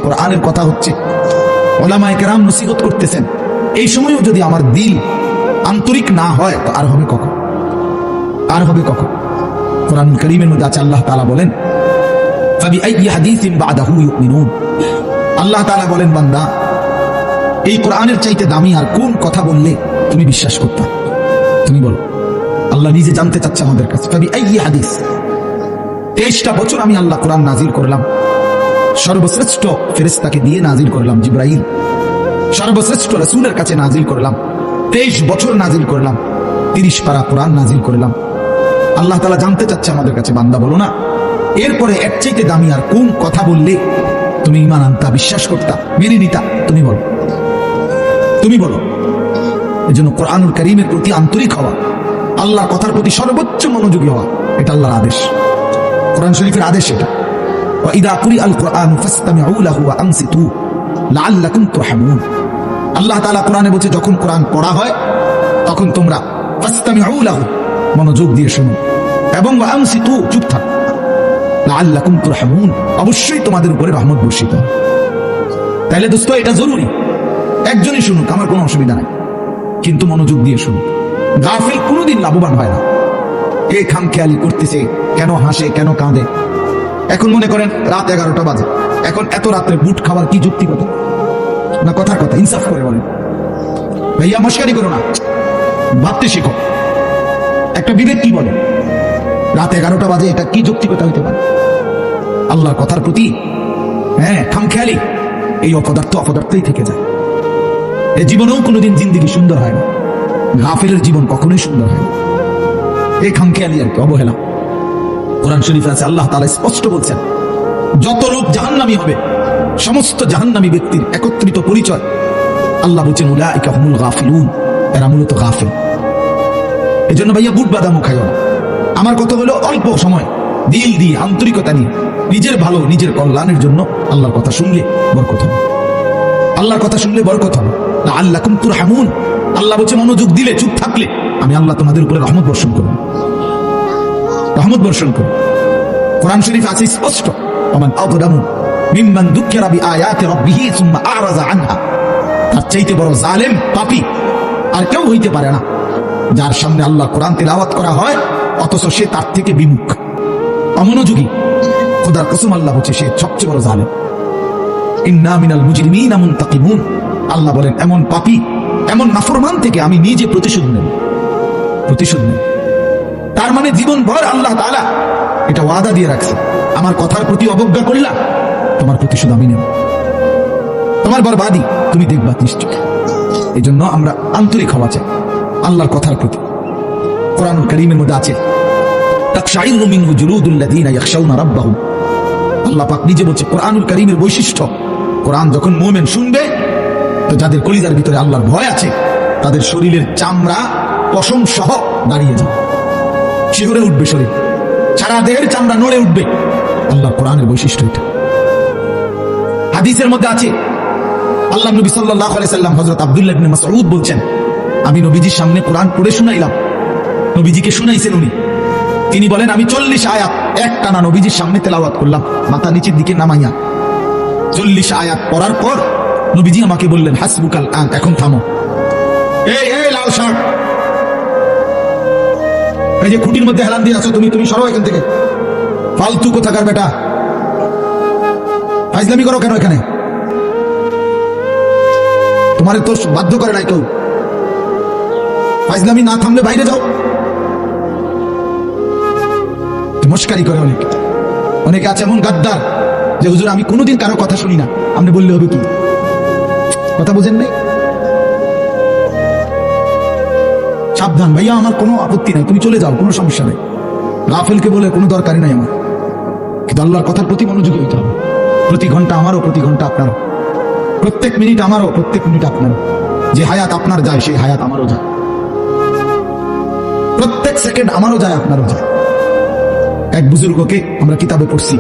কোরআনের কথা হচ্ছে, ওলামায়ে কেরাম নসিহত করতেছেন, এই সময়ও যদি আমার দিল আন্তরিক না হয় তো আর হবে কখন? আর হবে কখন? কোরআন কারীমের মধ্যে আছে, আল্লাহ তাআলা বলেন ফাবিআইয়ি হাদিসিন বা'দাহু ইউমিনুন। আল্লাহ তাআলা বলেন, বান্দা এই কোরআনের চাইতে দামি আর কোন কথা বললে তুমি বিশ্বাস করতে? তুমি বলো। আল্লাহ নিজে জানতে চাচ্ছে আমাদের কাছে। ফাবিআইয়ি হাদিস, 23টা বছর আমি আল্লাহ কোরআন নাজিল করলাম, সর্বশ্রেষ্ঠ ফেরেশতাকে দিয়ে নাজিল করলাম, জিবরাইল, সর্বশ্রেষ্ঠ রাসূলের কাছে নাজিল করলাম, 23 বছর নাজিল করলাম, 30 পারা কোরআন নাজিল করলাম। আল্লাহ তাআলা জানতে চাচ্ছে আমাদের কাছে, বান্দা বলো না এরপরে এর চাইতে দামি আর কোন কথা বললে তুমি ঈমান আনতা, বিশ্বাস করতা, মেনে নিতা? তুমি বলো, তুমি বলো। এজন্য কোরআনুল কারীমের প্রতি আন্তরিক হওয়া, আল্লাহর কথার প্রতি সর্বোচ্চ মনোযোগী হওয়া, এটা আল্লাহর আদেশ, কোরআন শরীফের আদেশ এটা। ওয়া ইযা কুরিআল কুরআনু ফাসতামিউ লাহু ওয়া আনসিতু লাআল্লাকুম তুরহামুন। আল্লাহ তাআলা কোরআনে বলছে, যখন কোরআন পড়া হয় তখন তোমরা ফাসতামিউ লাহু, মনোযোগ দিয়ে শুনো, এবং ওয়া আনসিতু, চুপ থাকো, লাআল্লাকুম তুরহামুন, অবশ্যই তোমাদের উপরে রহমত বর্ষিত হবে। তাহলে দোস্ত এটা জরুরি, একজনই শুনুক, আমার কোনো অসুবিধা নাই, কিন্তু মনোযোগ দিয়ে শুনুক। গাফিল কোনোদিন লাভবান হয় না। কে খামখেয়ালি করতেছে, কেন হাসে, কেন কাঁদে। এখন মনে করেন রাত 11টা বাজে, এখন এত রাত্রে বুট খাবার কি যুক্তিগত না? কথার কথা, ইনসাফ করে বলেন। ভাইয়া মশকারি করো না, ভাবতে শিখো। একটা বিবেক কি বলে রাত 11টা বাজে এটা কি যুক্তিকতা হইতে পারে? আল্লাহর কথার প্রতি খামখেয়ালি, এই অপদার্থই থেকে যায়। এই জীবনেও কোনোদিন জিন্দেগি সুন্দর হয় না, গাফিলের জীবন কখনোই সুন্দর হয় না। এই খামখেয়ালি আর কি, অবহেলা। কোরআন শরীফে আছে, আল্লাহ তাআলা স্পষ্ট বলছেন, যত লোক জাহান্নামী হবে, সমস্ত জাহান্নামী ব্যক্তির একত্রিত পরিচয়, আল্লাহ বলছেন উলাইকা হুমুল গাফিলুন, এরা মূলত গাফিল। এজন্য ভাইয়া বুট বাদামও খাইও না। আমার কথা হলো, অল্প সময় দিল দিয়ে আন্তরিকতা নিয়ে নিজের ভালো, নিজের কল্যাণের জন্য আল্লাহর কথা শুনলে বরকত হবে। আল্লাহর কথা শুনলে বরকত হবে। লাআল্লাকুম তুরহামুন, আল্লাহ বলছে মনোযোগ দিলে, চুপ থাকলে আমি আল্লাহ তোমাদের উপরে রহমত বর্ষণ করব, রহমত বর্ষণ করব। কোরআন শরীফ আছে স্পষ্ট, ওমান আযলামু মিম্মান যুকিরা বিআয়াতি রাব্বিহি সুম্মা আ'রাযা আনহা। তার চাইতে বড় জালেম, পাপী আর কেউ হইতে পারে না, যার সামনে আল্লাহ কোরআন তিলাওয়াত করা হয় অথচ সে তার থেকে বিমুখ, অমনোযোগী। খোদার কসম, আল্লাহ বলছে সে সবচেয়ে বড় জালেম। ইন্না মিনাল মুজরিমিনা মুনতাকিমুন, আল্লাহ বলেন এমন পাপী, এমন নাফরমান থেকে আমি নিজে প্রতিশোধ নেব, প্রতিশোধ নেব। তার মানে জীবনভর আল্লাহ তাআলা এটা ওয়াদা দিয়ে রাখছে, আমার কথার প্রতি অবজ্ঞা করলা, তোমার প্রতিশোধ আমি নেব, তোমার বরবাদি তুমি দেখবা নিশ্চয়। এই জন্য আমরা আন্তরিক হওয়া চাই আল্লাহর কথার প্রতি। কোরআনুল কারীমের মধ্যে আছে, তাকশাইরু মিনহু জুলুদুল্লাযীনা ইয়াখশাউনা রাব্বাহুম। আল্লাহ পাক নিজে বলছে, কোরআনুল কারীমের বৈশিষ্ট্য, কোরআন যখন মুমিন শুনবে, তো যাদের কলিজার ভিতরে আল্লাহর ভয় আছে, তাদের শরীরের চামড়া পশম সহ দাঁড়িয়ে যাবে, শিহরে উঠবে শরীর, সারা দেহের চামড়া নড়ে উঠবে। আল্লাহর কোরআনের বৈশিষ্ট্য এটা। হাদিসের মধ্যে আছে, আল্লাহ নবী সাল্লাল্লাহু আলাইহি সাল্লাম হযরত আব্দুল্লাহ ইবনে মাসউদ বলছেন, আমি নবীজির সামনে কোরআন পড়ে শুনাইলাম, নবীজিকে শুনাইছেন উনি। তিনি বলেন, আমি 40 আয়াত একটানা নবীজির সামনে তেলাওয়াত করলাম, মাথা নিচের দিকে নামাইয়া। 40 আয়াত পড়ার পর নবীজি আমাকে বললেন, হাসবুকাল আন, এখন থামো। এই লাল শার্ট, এই যে খুঁটির মধ্যে হেলান দিয়ে আছো তুমি, তুমি সরো এখান থেকে, ফালতু কোথাকার বেটা, ফাইজলামি করো কেন এখানে? তোমার তো বাধ্য করে নাই কেউ, ফাইজলামি না থামলে বাইরে যাও। মস্কারি করে অনেকে আছে এমন গাদ্দার যে হুজুর আমি কোনোদিন কারো কথা শুনি না, আপনি বললে হবে কি? কথা বুঝেন নাই? সাবধান ভাইয়া, আমার কোনো আপত্তি নাই, তুমি চলে যাও, কোনো সমস্যা নেই। গাফেলকে বলে কোনো দরকারই নাই আমার, কিন্তু আল্লাহর কথার প্রতি মনোযোগী হইতে হবে। প্রতি ঘন্টা আমারও, প্রতি ঘন্টা আপনারও, প্রত্যেক মিনিট আমারও, প্রত্যেক মিনিট আপনারও। যে হায়াত আপনার যায় সেই হায়াত আমারও যায়, প্রত্যেক সেকেন্ড আমারও যায়, আপনারও যায়। এক বুজুর্গকে আমরা কিতাবে পড়ছি,